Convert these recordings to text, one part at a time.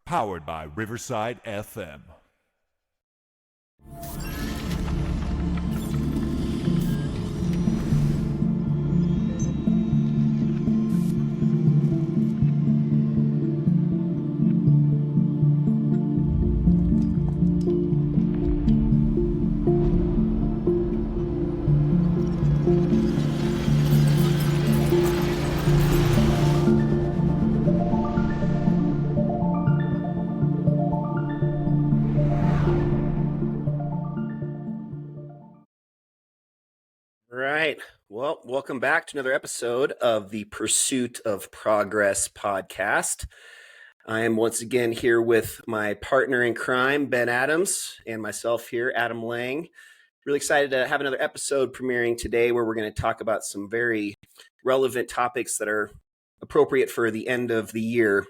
Powered by Riverside FM. All right. Well, welcome back to another episode of the Pursuit of Progress podcast. I am once again here with my partner in crime, Ben Adams, and myself here, Adam Lang. Really excited to have another episode premiering today where we're going to talk about some very relevant topics that are appropriate for the end of the year.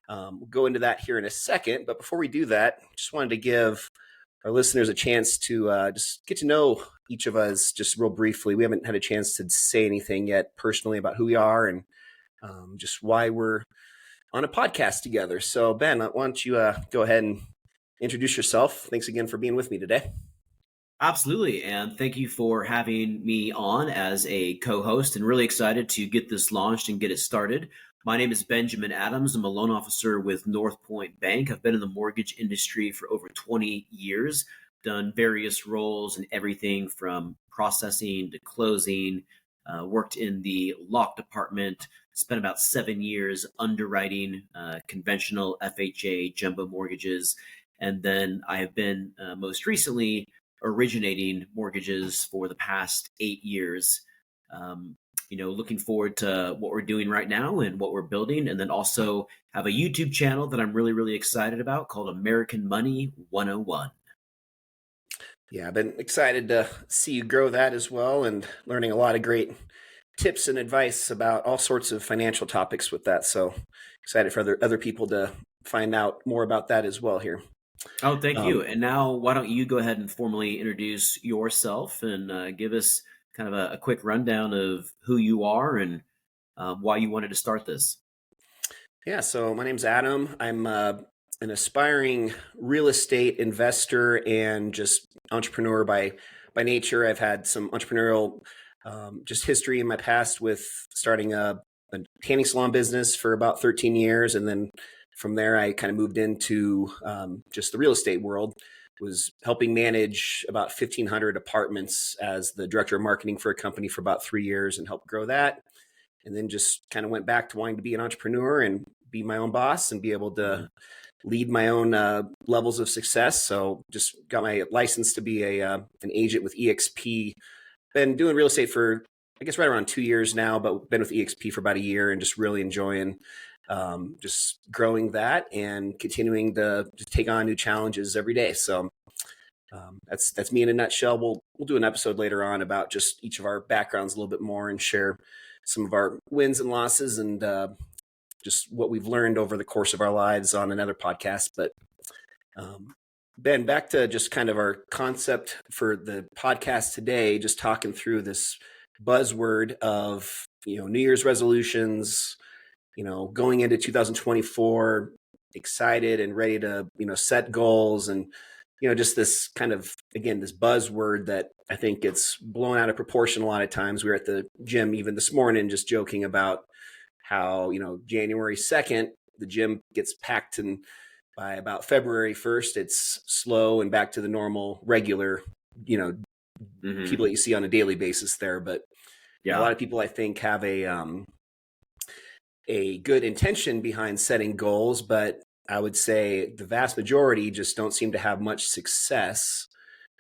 We'll go into that here in a second. But before we do that, just wanted to give our listeners a chance to just get to know each of us just real briefly. We haven't had a chance to say anything yet personally about who we are and just why we're on a podcast together. So Ben, why don't you go ahead and introduce yourself? Thanks again for being with me today. Absolutely. And thank you for having me on as a co-host, and really excited to get this launched and get it started. My name is Benjamin Adams. I'm a loan officer with North Point Bank. I've been in the mortgage industry for over 20 years, done various roles in everything from processing to closing, worked in the lock department, spent about 7 years underwriting conventional FHA jumbo mortgages. And then I have been most recently originating mortgages for the past 8 years. Looking forward to what we're doing right now and what we're building. And then also have a YouTube channel that I'm really, really excited about called American Money 101. Yeah, I've been excited to see you grow that as well and learning a lot of great tips and advice about all sorts of financial topics with that. So excited for other people to find out more about that as well here. Oh, thank you. And now why don't you go ahead and formally introduce yourself and give us kind of a quick rundown of who you are and why you wanted to start this. Yeah, so my name's Adam. I'm an aspiring real estate investor and just entrepreneur by nature. I've had some entrepreneurial just history in my past with starting a tanning salon business for about 13 years. And then from there, I kind of moved into just the real estate world, was helping manage about 1,500 apartments as the director of marketing for a company for about 3 years and helped grow that. And then just kind of went back to wanting to be an entrepreneur and be my own boss and be able to lead my own levels of success. So just got my license to be an agent with EXP. Been doing real estate for, I guess, right around 2 years now, but been with EXP for about a year and just really enjoying just growing that and continuing to take on new challenges every day. So that's me in a nutshell. We'll do an episode later on about just each of our backgrounds a little bit more and share some of our wins and losses and just what we've learned over the course of our lives on another podcast. But Ben, back to just kind of our concept for the podcast today, just talking through this buzzword of, New Year's resolutions, going into 2024, excited and ready to, set goals and, just this kind of, again, this buzzword that I think gets blown out of proportion a lot of times. We were at the gym even this morning just joking about how, January 2nd, the gym gets packed and by about February 1st, it's slow and back to the normal, regular, people that you see on a daily basis there. But a lot of people, I think, have a good intention behind setting goals, but I would say the vast majority just don't seem to have much success,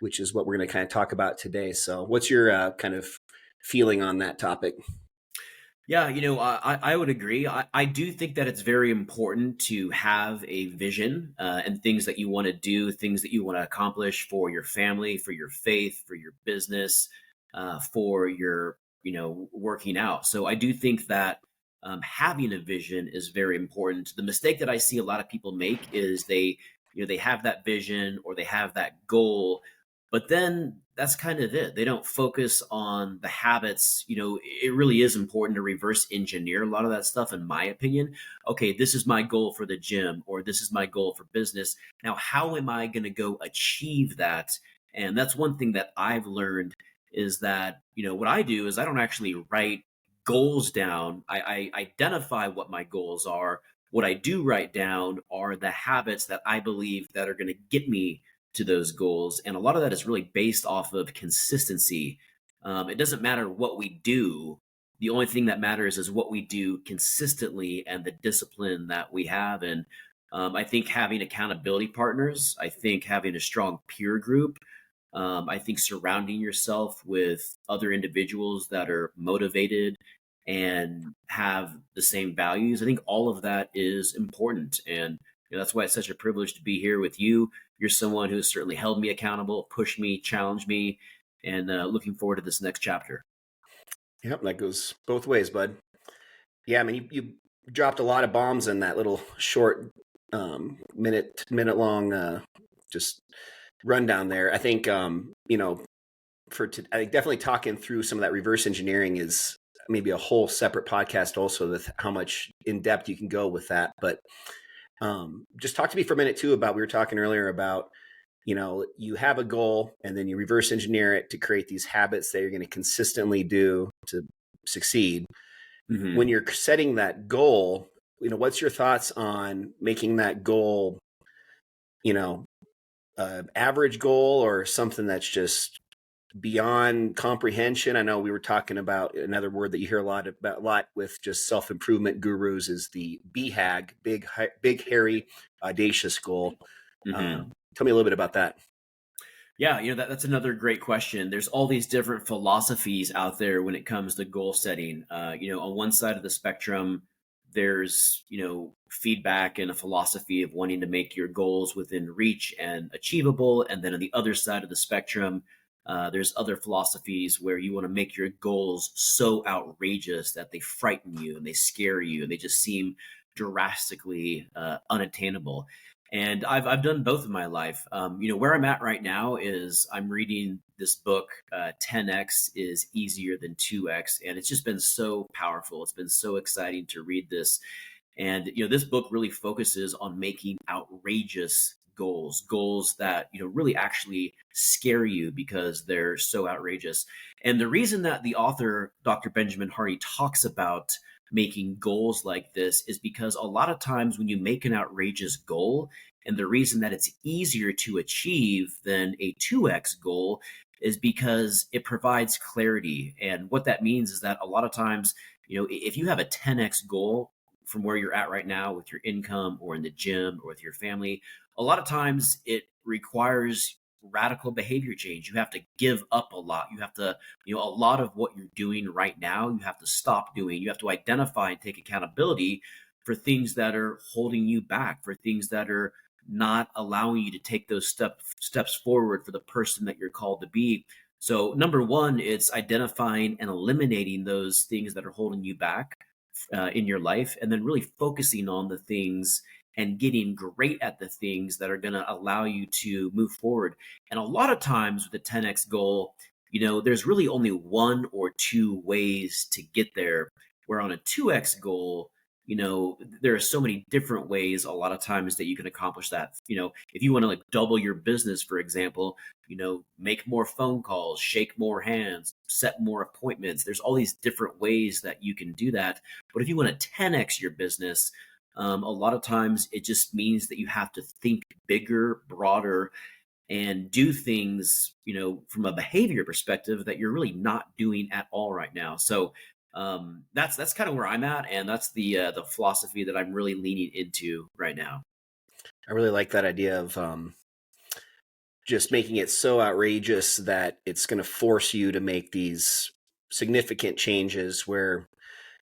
which is what we're going to kind of talk about today. So what's your kind of feeling on that topic? Yeah, I would agree. I do think that it's very important to have a vision and things that you want to do, things that you want to accomplish for your family, for your faith, for your business, for your, working out. So I do think that having a vision is very important. The mistake that I see a lot of people make is they have that vision or they have that goal, but then that's kind of it. They don't focus on the habits. It really is important to reverse engineer a lot of that stuff, in my opinion. Okay, this is my goal for the gym, or this is my goal for business. Now, how am I going to go achieve that? And that's one thing that I've learned is that, what I do is I don't actually write goals down. I identify what my goals are. What I do write down are the habits that I believe that are going to get me to those goals. And a lot of that is really based off of consistency. It doesn't matter what we do. The only thing that matters is what we do consistently and the discipline that we have. And I think having accountability partners, I think having a strong peer group, I think surrounding yourself with other individuals that are motivated and have the same values, I think all of that is important. And that's why it's such a privilege to be here with you. You're someone who's certainly held me accountable, pushed me, challenged me, and looking forward to this next chapter. Yep, that goes both ways, bud. Yeah, I mean, you dropped a lot of bombs in that little short minute long just rundown there. I think I think definitely talking through some of that reverse engineering is maybe a whole separate podcast also with how much in depth you can go with that. But just talk to me for a minute too about, we were talking earlier about, you have a goal and then you reverse engineer it to create these habits that you're going to consistently do to succeed. Mm-hmm. When you're setting that goal, what's your thoughts on making that goal, average goal or something that's just beyond comprehension? I know we were talking about another word that you hear a lot with just self-improvement gurus is the BHAG, big, hairy, audacious goal. Mm-hmm. Tell me a little bit about that. Yeah, that's another great question. There's all these different philosophies out there when it comes to goal setting. On one side of the spectrum, there's, feedback and a philosophy of wanting to make your goals within reach and achievable. And then on the other side of the spectrum, there's other philosophies where you want to make your goals so outrageous that they frighten you and they scare you and they just seem drastically unattainable. And I've done both in my life. Where I'm at right now is I'm reading this book, 10x is easier than 2x. And it's just been so powerful. It's been so exciting to read this. And, this book really focuses on making outrageous goals that, really actually scare you because they're so outrageous. And the reason that the author, Dr. Benjamin Hardy, talks about making goals like this is because a lot of times when you make an outrageous goal, and the reason that it's easier to achieve than a 2x goal is because it provides clarity. And what that means is that a lot of times, if you have a 10x goal from where you're at right now with your income or in the gym or with your family, a lot of times it requires radical behavior change. You have to give up a lot. You have to, a lot of what you're doing right now, you have to stop doing. You have to identify and take accountability for things that are holding you back, for things that are not allowing you to take those steps forward for the person that you're called to be. So number one, it's identifying and eliminating those things that are holding you back in your life, and then really focusing on the things and getting great at the things that are going to allow you to move forward. And a lot of times with the 10x goal, there's really only one or two ways to get there. Where on a 2x goal, there are so many different ways a lot of times that you can accomplish that. If you want to like double your business, for example, make more phone calls, shake more hands, set more appointments. There's all these different ways that you can do that. But if you want to 10x your business, a lot of times it just means that you have to think bigger, broader, and do things, from a behavior perspective that you're really not doing at all right now. So that's kind of where I'm at, and that's the philosophy that I'm really leaning into right now. I really like that idea of just making it so outrageous that it's going to force you to make these significant changes where,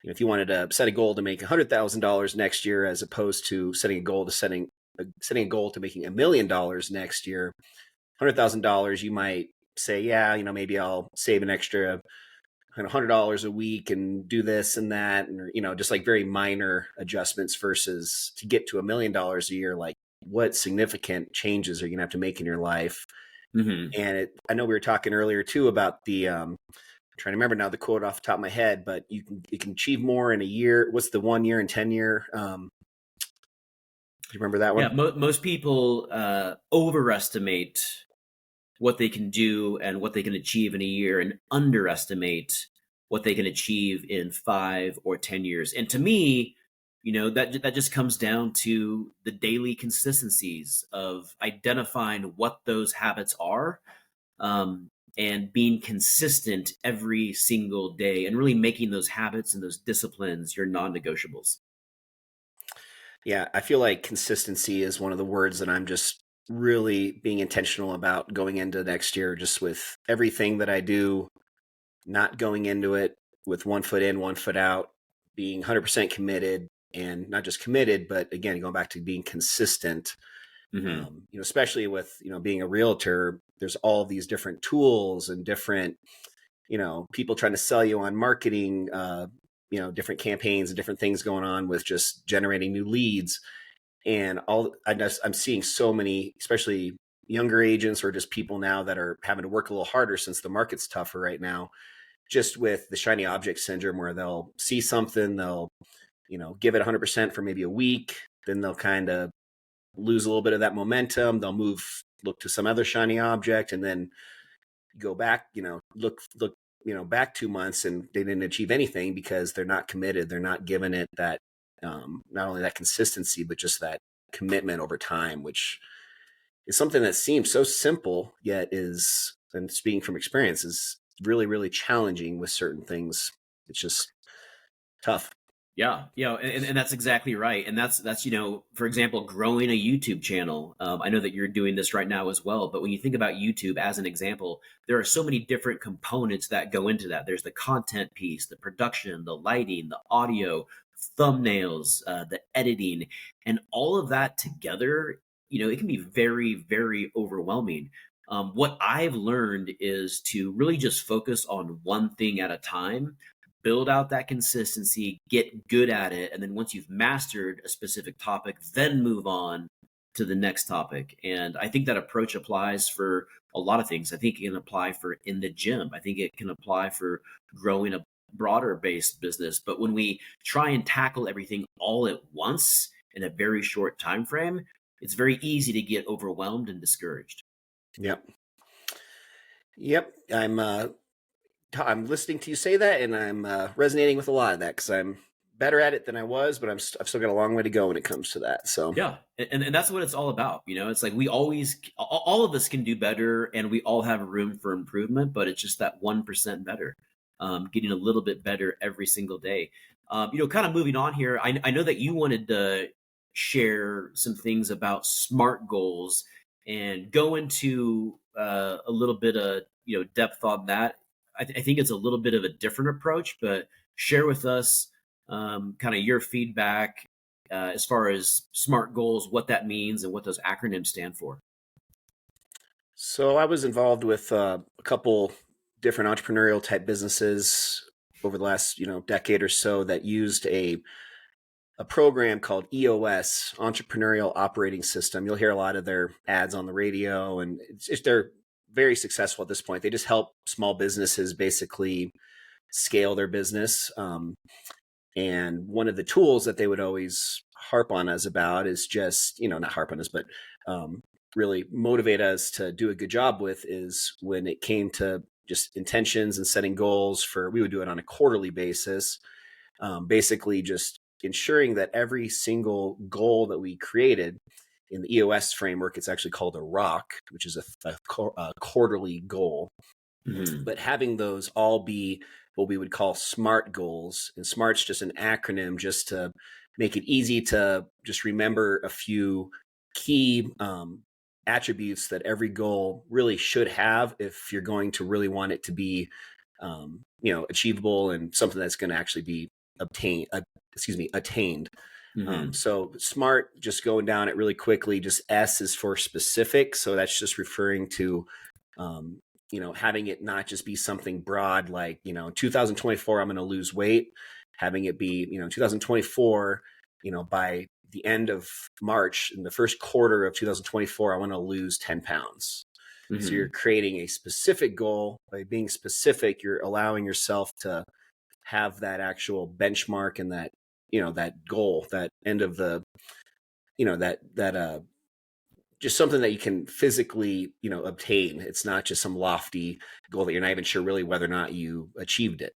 if you wanted to set a goal to make $100,000 next year, as opposed to setting a goal to making $1 million next year, $100,000, you might say, yeah, maybe I'll save an extra $100 a week and do this and that, and just like very minor adjustments, versus to get to $1 million a year, like what significant changes are you gonna have to make in your life? Hmm. And I know we were talking earlier too about the trying to remember now the quote off the top of my head, but you can achieve more in a year. What's the 1 year and 10 year? Do you remember that Yeah, one? most people overestimate what they can do and what they can achieve in a year, and underestimate what they can achieve in 5 or 10 years. And to me, that just comes down to the daily consistencies of identifying what those habits are, um, and being consistent every single day, and really making those habits and those disciplines your non-negotiables. Yeah, I feel like consistency is one of the words that I'm just really being intentional about going into next year, just with everything that I do, not going into it with 1 foot in, 1 foot out, being 100% committed, and not just committed, but again, going back to being consistent. Hmm. Especially with, being a realtor, there's all these different tools and different, people trying to sell you on marketing, different campaigns and different things going on with just generating new leads. And I'm seeing so many, especially younger agents or just people now that are having to work a little harder since the market's tougher right now, just with the shiny object syndrome, where they'll see something, they'll, give it 100% for maybe a week, then they'll kind of lose a little bit of that momentum. They'll look to some other shiny object, and then go back, look, back 2 months, and they didn't achieve anything because they're not committed. They're not giving it that, not only that consistency, but just that commitment over time, which is something that seems so simple, yet is, and speaking from experience, is really, really challenging with certain things. It's just tough. Yeah, and that's exactly right. And that's for example, growing a YouTube channel. I know that you're doing this right now as well. But when you think about YouTube as an example, there are so many different components that go into that. There's the content piece, the production, the lighting, the audio, thumbnails, the editing, and all of that together. It can be very, very overwhelming. What I've learned is to really just focus on one thing at a time, build out that consistency, get good at it, and then once you've mastered a specific topic, then move on to the next topic. And I think that approach applies for a lot of things. I think it can apply for in the gym. I think it can apply for growing a broader based business. But when we try and tackle everything all at once in a very short time frame, it's very easy to get overwhelmed and discouraged. Yep. Yep. I'm listening to you say that, and I'm resonating with a lot of that, because I'm better at it than I was, but I've still got a long way to go when it comes to that. So Yeah, and that's what it's all about. It's like we always, all of us can do better, and we all have room for improvement. But it's just that 1% better, getting a little bit better every single day. Kind of moving on here. I know that you wanted to share some things about SMART goals and go into a little bit of depth on that. I think it's a little bit of a different approach, but share with us kind of your feedback as far as SMART goals, what that means, and what those acronyms stand for. So I was involved with a couple different entrepreneurial type businesses over the last, decade or so, that used a program called EOS, Entrepreneurial Operating System. You'll hear a lot of their ads on the radio, and they're very successful at this point. They just help small businesses basically scale their business. And one of the tools that they would always harp on us about is just, not harp on us, but really motivate us to do a good job with, is when it came to just intentions and setting goals we would do it on a quarterly basis. Basically just ensuring that every single goal that we created in the EOS framework, it's actually called a ROC, which is a quarterly goal, Hmm. but having those all be what we would call SMART goals. And SMART's just an acronym just to make it easy to just remember a few key attributes that every goal really should have if you're going to really want it to be, achievable and something that's going to actually be attained. Hmm. So SMART, just going down it really quickly, just S is for specific. So that's just referring to, um, having it not just be something broad, like, 2024, I'm going to lose weight. Having it be, 2024, by the end of March, in the first quarter of 2024, I want to lose 10 pounds. So you're creating a specific goal. By being specific, you're allowing yourself to have that actual benchmark and that, that goal, that end of the, that just something that you can physically, obtain. It's not just some lofty goal that you're not even sure really whether or not you achieved it.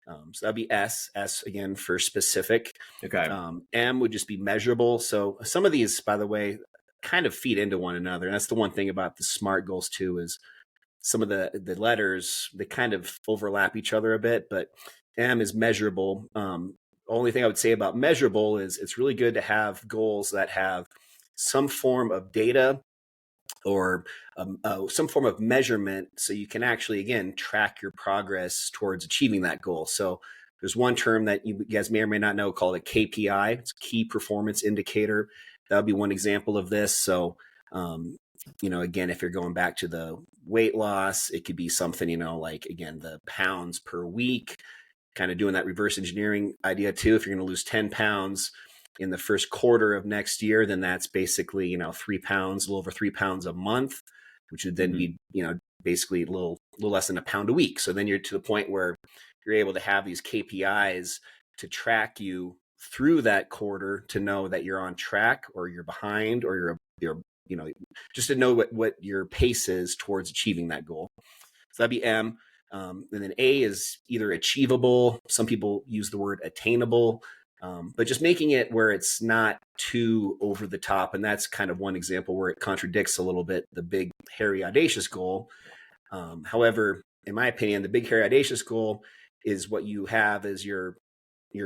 So that'd be S again for specific. Okay. M would just be measurable. So some of these, by the way, kind of feed into one another. And that's the one thing about the SMART goals too, is some of the letters, they kind of overlap each other a bit, but M is measurable. Only thing I would say about measurable is it's really good to have goals that have some form of data or some form of measurement, so you can actually, again, track your progress towards achieving that goal. So there's one term that you guys may or may not know called a KPI. It's key performance indicator. That would be one example of this. So, again, if you're going back to the weight loss, it could be something, like, again, the pounds per week, kind of doing that reverse engineering idea too. If you're going to lose 10 pounds in the first quarter of next year, then that's basically, 3 pounds, a little over 3 pounds a month, which would then be, basically a little less than a pound a week. So then you're to the point where you're able to have these KPIs to track you through that quarter to know that you're on track or you're behind or you're just to know what your pace is towards achieving that goal. So that'd be M. And then A is either achievable. Some people use the word attainable. But just making it where it's not too over the top. And that's kind of one example where it contradicts a little bit the big, hairy, audacious goal. However, in my opinion, the big, hairy, audacious goal is what you have as your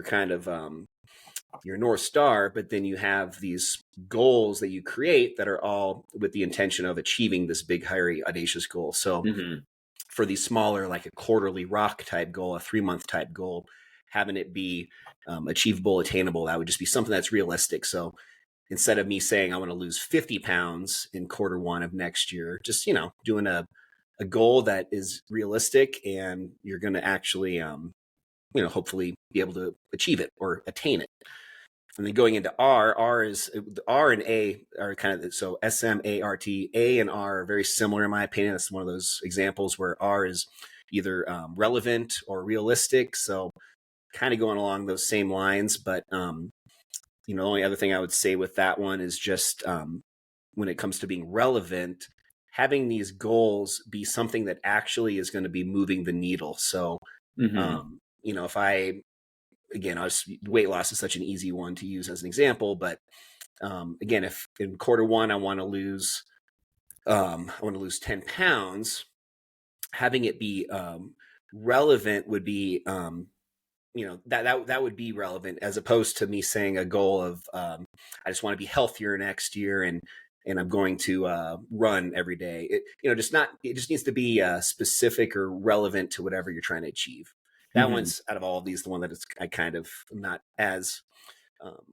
kind of your North Star. But then you have these goals that you create that are all with the intention of achieving this big, hairy, audacious goal. So for these smaller, like a quarterly rock type goal, a 3-month type goal, having it be achievable, attainable, that would just be something that's realistic. So instead of me saying I want to lose 50 pounds in quarter 1 of next year, just, doing a goal that is realistic and you're going to actually, hopefully be able to achieve it or attain it. And then going into R and A are kind of, so SMART, A and R are very similar in my opinion. That's one of those examples where R is either relevant or realistic. So kind of going along those same lines, but the only other thing I would say with that one is just when it comes to being relevant, having these goals be something that actually is going to be moving the needle. So, if weight loss is such an easy one to use as an example, but again, if in quarter 1 I want to lose 10 pounds, having it be relevant would be that would be relevant, as opposed to me saying a goal of I just want to be healthier next year and I'm going to run every day. It just needs to be specific or relevant to whatever you're trying to achieve. That one's, out of all of these, the one that I kind of am not as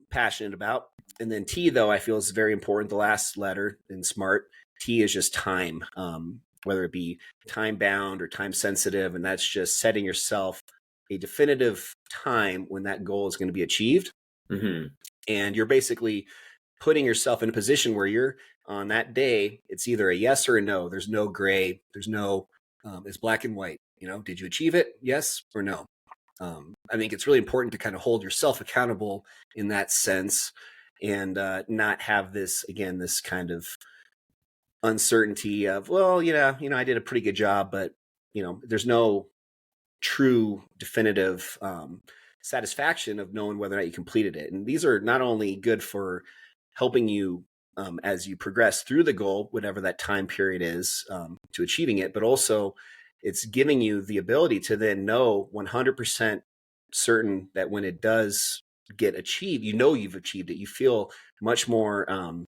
passionate about. And then T, though, I feel is very important. The last letter in SMART, T is just time, whether it be time bound or time sensitive. And that's just setting yourself a definitive time when that goal is going to be achieved. And you're basically putting yourself in a position where you're on that day, it's either a yes or a no. There's no gray. There's no, it's black and white. Did you achieve it? Yes or no? I think it's really important to kind of hold yourself accountable in that sense and not have this kind of uncertainty of, well, I did a pretty good job, but, there's no true definitive satisfaction of knowing whether or not you completed it. And these are not only good for helping you as you progress through the goal, whatever that time period is to achieving it, but also it's giving you the ability to then know 100% certain that when it does get achieved, you've achieved it. You feel much more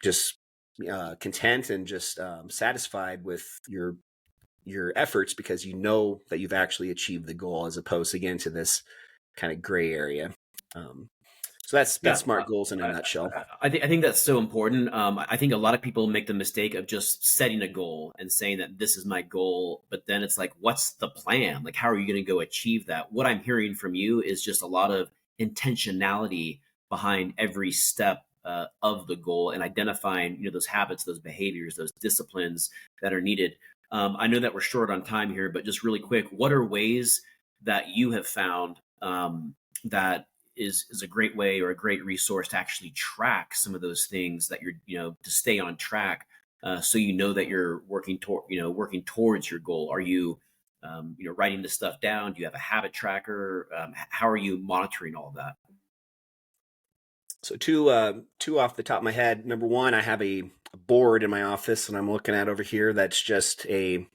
just content and just satisfied with your efforts, because you know that you've actually achieved the goal, as opposed again to this kind of gray area. So that's SMART goals in a nutshell. I think that's so important. I think a lot of people make the mistake of just setting a goal and saying that this is my goal, but then it's like, what's the plan? Like, how are you going to go achieve that? What I'm hearing from you is just a lot of intentionality behind every step of the goal and identifying, those habits, those behaviors, those disciplines that are needed. I know that we're short on time here, but just really quick, what are ways that you have found that is a great way or a great resource to actually track some of those things that you're, to stay on track, so that you're working towards your goal? Are you, writing this stuff down? Do you have a habit tracker? How are you monitoring all of that? So two off the top of my head. Number one, I have a board in my office, and I'm looking at over here. That's just a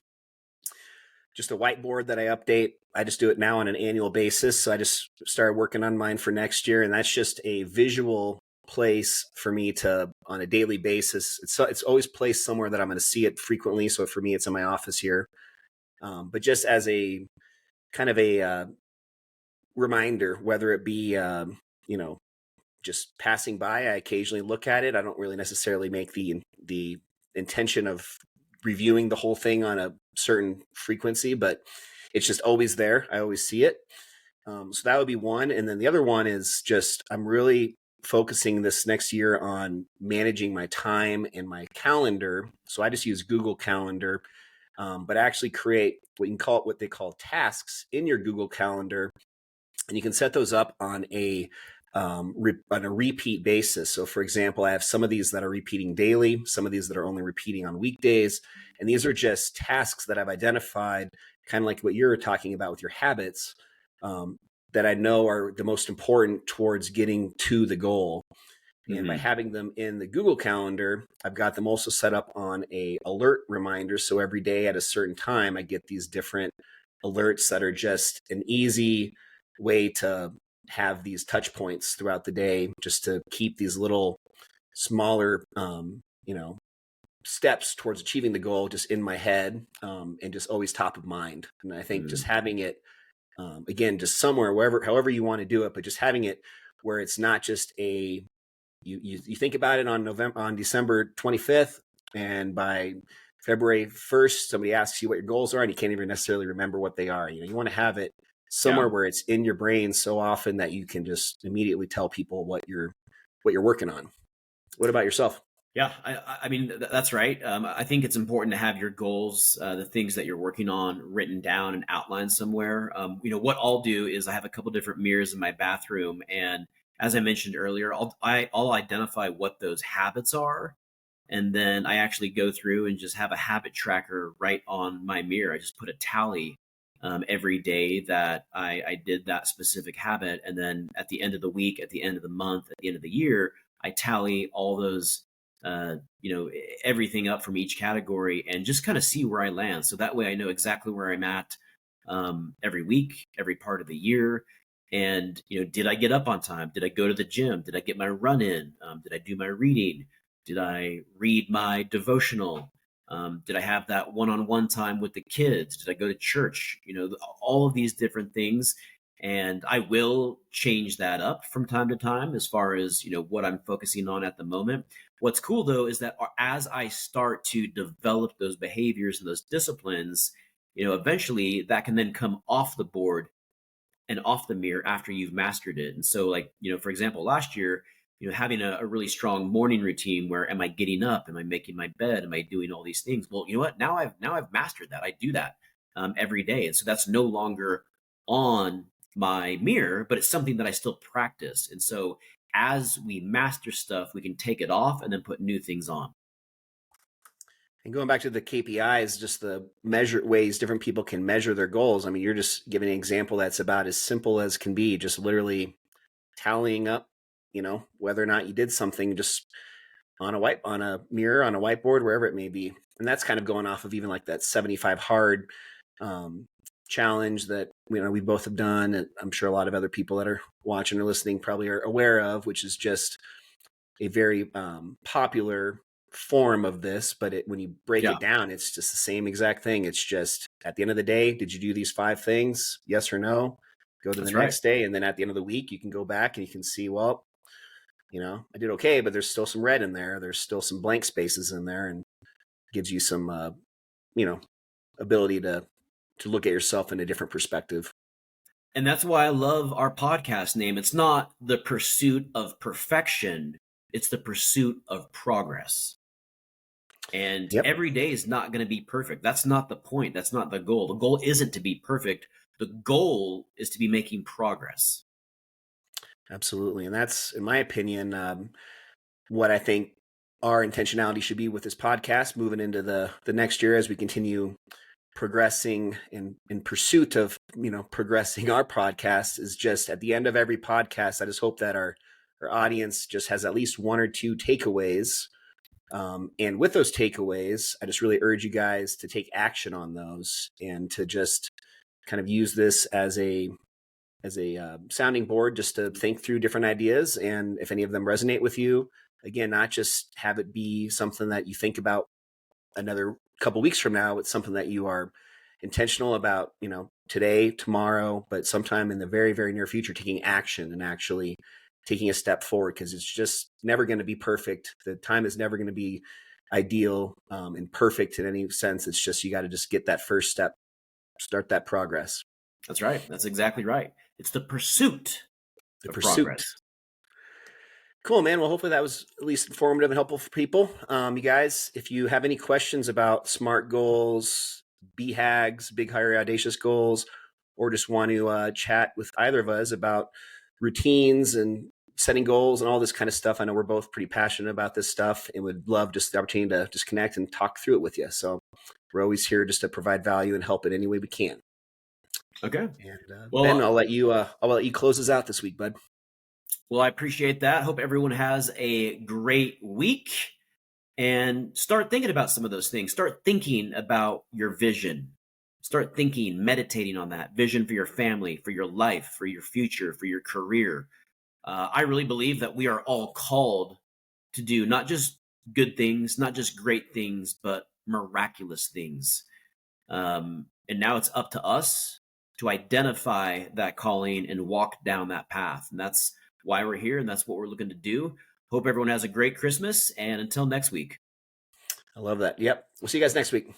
whiteboard that I update. I just do it now on an annual basis. So I just started working on mine for next year, and that's just a visual place for me to, on a daily basis. It's always placed somewhere that I'm going to see it frequently. So for me, it's in my office here. But just as a kind of a reminder, whether it be just passing by, I occasionally look at it. I don't really necessarily make the intention of reviewing the whole thing on a certain frequency, but it's just always there. I always see it. So that would be one. And then the other one is just, I'm really focusing this next year on managing my time and my calendar. So I just use Google Calendar, but actually create what they call tasks in your Google Calendar. And you can set those up on a repeat basis. So for example, I have some of these that are repeating daily, some of these that are only repeating on weekdays. And these are just tasks that I've identified, kind of like what you're talking about with your habits, that I know are the most important towards getting to the goal. And by having them in the Google Calendar, I've got them also set up on a alert reminder. So every day at a certain time, I get these different alerts that are just an easy way to have these touch points throughout the day, just to keep these little smaller, steps towards achieving the goal just in my head, and just always top of mind. And I think just having it, again, just somewhere, however you want to do it, but just having it where it's not just you think about it on December 25th, and by February 1st, somebody asks you what your goals are and you can't even necessarily remember what they are. You want to have it somewhere where it's in your brain so often that you can just immediately tell people what you're working on. What about yourself? Yeah, I mean, that's right. I think it's important to have your goals, the things that you're working on, written down and outlined somewhere. What I'll do is I have a couple different mirrors in my bathroom, and as I mentioned earlier, I'll identify what those habits are, and then I actually go through and just have a habit tracker right on my mirror. I just put a tally every day that I did that specific habit, and then at the end of the week, at the end of the month, at the end of the year, I tally all those everything up from each category and just kind of see where I land. So that way I know exactly where I'm at every week, every part of the year. And, did I get up on time? Did I go to the gym? Did I get my run in? Did I do my reading? Did I read my devotional? Did I have that one-on-one time with the kids? Did I go to church? All of these different things. And I will change that up from time to time as far as, what I'm focusing on at the moment. What's cool, though, is that as I start to develop those behaviors and those disciplines, eventually that can then come off the board and off the mirror after you've mastered it. And so, for example, last year, having a really strong morning routine where am I getting up? Am I making my bed? Am I doing all these things? Well, you know what? Now I've mastered that. I do that every day. And so that's no longer on my mirror, but it's something that I still practice. And so as we master stuff, we can take it off and then put new things on. And going back to the KPIs, just the ways different people can measure their goals. I mean, you're just giving an example that's about as simple as can be, just literally tallying up, whether or not you did something just on a mirror, on a whiteboard, wherever it may be. And that's kind of going off of even like that 75 hard challenge that we both have done, and I'm sure a lot of other people that are watching or listening probably are aware of, which is just a very popular form of this. But when you break it down, it's just the same exact thing. It's just at the end of the day, did you do these 5 things? Yes or no? Go to the next day, and then at the end of the week, you can go back and you can see, well, I did okay, but there's still some red in there. There's still some blank spaces in there, and gives you some, ability to look at yourself in a different perspective. And that's why I love our podcast name. It's not the pursuit of perfection, It's the pursuit of progress. And Yep. every day is not going to be perfect. That's not the point. That's not the goal. The goal isn't to be perfect. The goal is to be making progress. Absolutely. And that's, in my opinion, what I think our intentionality should be with this podcast moving into the next year as we continue progressing in pursuit of, progressing our podcast. Is just at the end of every podcast, I just hope that our audience just has at least one or two takeaways. And with those takeaways, I just really urge you guys to take action on those and to just kind of use this as a sounding board, just to think through different ideas. And if any of them resonate with you, again, not just have it be something that you think about another couple weeks from now. It's something that you are intentional about, today, tomorrow, but sometime in the very, very near future, taking action and actually taking a step forward, because it's just never going to be perfect. The time is never going to be ideal and perfect in any sense. It's just, you got to just get that first step, start that progress. That's right. That's exactly right. It's the pursuit of progress. Cool, man. Well, hopefully that was at least informative and helpful for people. You guys, if you have any questions about SMART goals, BHAGs, big, hairy, audacious goals, or just want to chat with either of us about routines and setting goals and all this kind of stuff, I know we're both pretty passionate about this stuff and would love just the opportunity to just connect and talk through it with you. So we're always here just to provide value and help in any way we can. Okay. And Ben, I'll let you close us out this week, bud. Well, I appreciate that. Hope everyone has a great week, and start thinking about some of those things. Start thinking about your vision. Start thinking, meditating on that vision for your family, for your life, for your future, for your career. I really believe that we are all called to do not just good things, not just great things, but miraculous things. And now it's up to us to identify that calling and walk down that path. And that's why we're here, and that's what we're looking to do. Hope everyone has a great Christmas, and until next week. I love that. Yep. We'll see you guys next week.